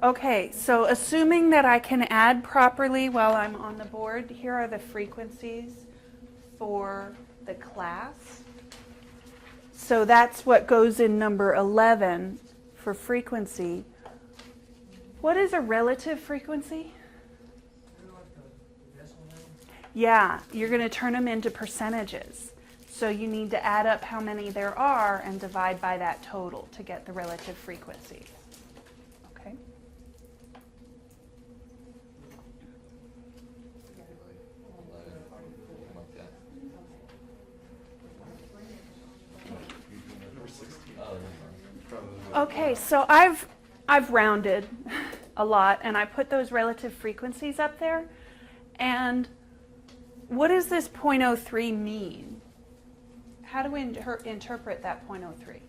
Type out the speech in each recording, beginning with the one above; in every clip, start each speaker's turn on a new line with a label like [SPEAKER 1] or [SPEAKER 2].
[SPEAKER 1] Okay, so assuming that I can add properly while I'm on the board, here are the frequencies for the class. So that's what goes in number 11 for frequency. What is a relative frequency? Yeah, you're going to turn them into percentages. So you need to add up how many there are and divide by that total to get the relative frequency. Okay? Okay, so I've rounded a lot, and I put those relative frequencies up there. And what does this 0.03 mean? How do we interpret that 0.03?
[SPEAKER 2] Does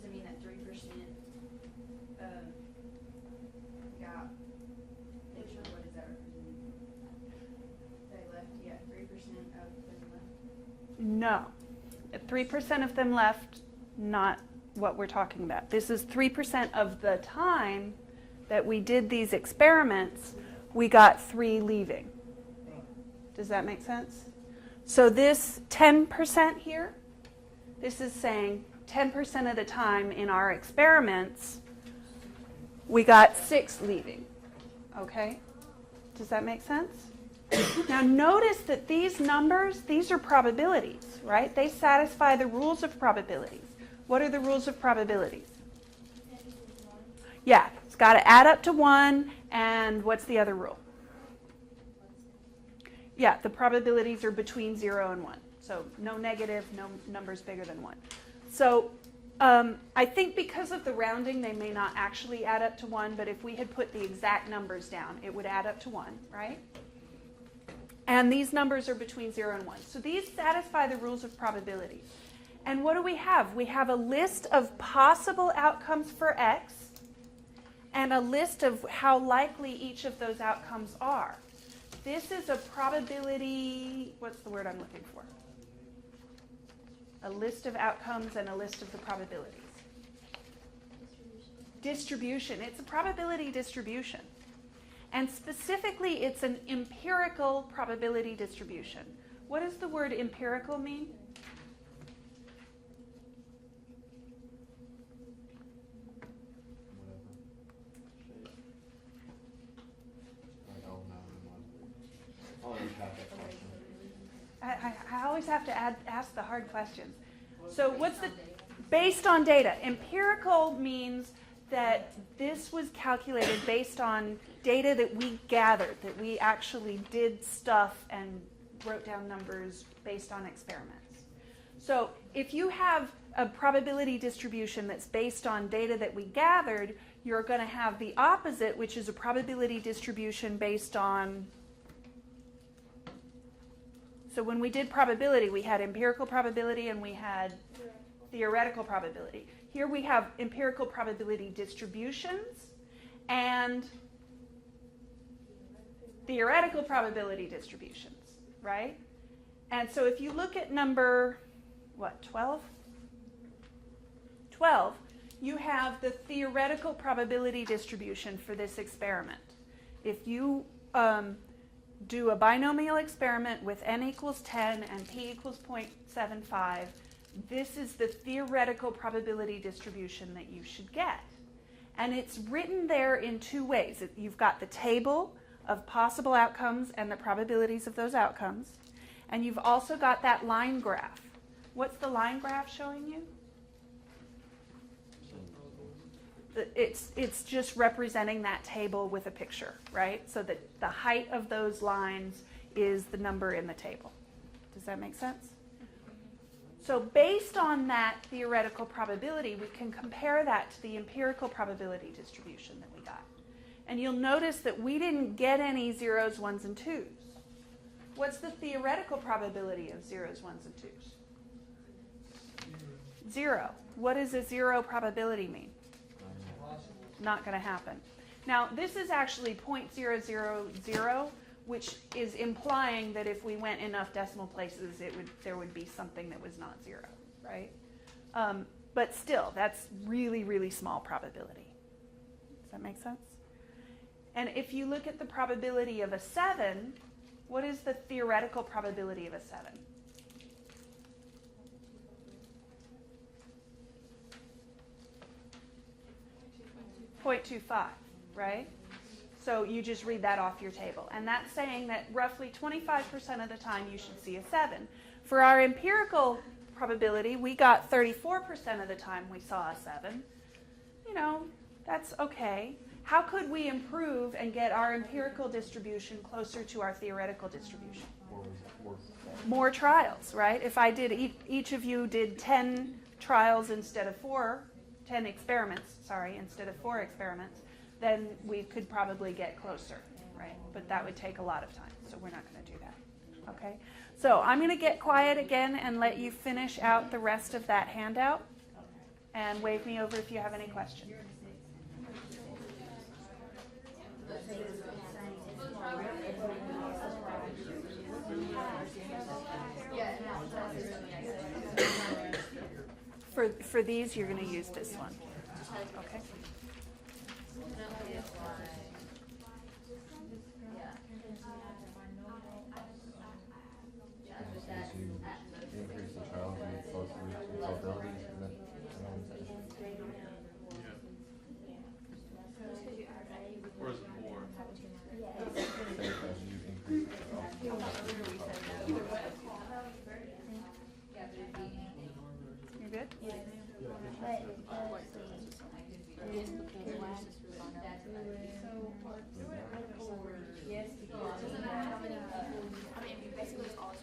[SPEAKER 2] it mean that 3% got, what is that representing? They left, yeah, 3% of them left?
[SPEAKER 1] No. 3% of them left, not what we're talking about. This is 3% of the time that we did these experiments, we got 3 leaving. Does that make sense? So this 10% here, this is saying 10% of the time in our experiments, we got 6 leaving. Okay? Does that make sense? Now notice that these numbers, these are probabilities, right? They satisfy the rules of probabilities. What are the rules of probabilities? Yeah, it's got to add up to 1, and what's the other rule? Yeah, the probabilities are between 0 and 1. So no negative, no numbers bigger than 1. So I think because of the rounding, they may not actually add up to 1, but if we had put the exact numbers down, it would add up to 1, right? And these numbers are between 0 and 1. So these satisfy the rules of probability. And what do we have? We have a list of possible outcomes for X and a list of how likely each of those outcomes are. This is a probability, what's the word I'm looking for? A list of outcomes and a list of the probabilities. Distribution. It's a probability distribution. And specifically, it's an empirical probability distribution. What does the word empirical mean? I always have to ask the hard questions. So what's the, based on data. Empirical means that this was calculated based on data that we gathered, that we actually did stuff and wrote down numbers based on experiments. So if you have a probability distribution that's based on data that we gathered, you're going to have the opposite, which is a probability distribution based on. So when we did probability, we had empirical probability and we had theoretical probability. Here we have empirical probability distributions and theoretical probability distributions, right? And so if you look at number, 12? 12, you have the theoretical probability distribution for this experiment. If you do a binomial experiment with n equals 10 and p equals 0.75, this is the theoretical probability distribution that you should get. And it's written there in 2 ways. You've got the table of possible outcomes and the probabilities of those outcomes. And you've also got that line graph. What's the line graph showing you? It's just representing that table with a picture, right? So that the height of those lines is the number in the table. Does that make sense? So based on that theoretical probability, we can compare that to the empirical probability distribution that we got. And you'll notice that we didn't get any 0s, 1s, and 2s. What's the theoretical probability of 0s, 1s, and 2s? 0. What does a 0 probability mean? Not going to happen. Now, this is actually 0.000, which is implying that if we went enough decimal places, there would be something that was not zero, right? But still, that's really, really small probability. Does that make sense? And if you look at the probability of a 7, what is the theoretical probability of a 7? 0.25, right? So you just read that off your table. And that's saying that roughly 25% of the time you should see a 7. For our empirical probability, we got 34% of the time we saw a 7. You know, that's okay. How could we improve and get our empirical distribution closer to our theoretical distribution? More trials, right? If I did, each of you did 10 trials instead of 10 experiments, instead of 4 experiments, then we could probably get closer, right? But that would take a lot of time, so we're not going to do that, okay? So I'm going to get quiet again and let you finish out the rest of that handout, and wave me over if you have any questions. For these, you're going to use this one. Okay.
[SPEAKER 3] As you increase the trials, you get closer to probabilities.
[SPEAKER 4] Or is it more?
[SPEAKER 3] As you increase the trials,
[SPEAKER 1] You're good?
[SPEAKER 2] Yes, because doesn't matter how many, I mean, basically it's all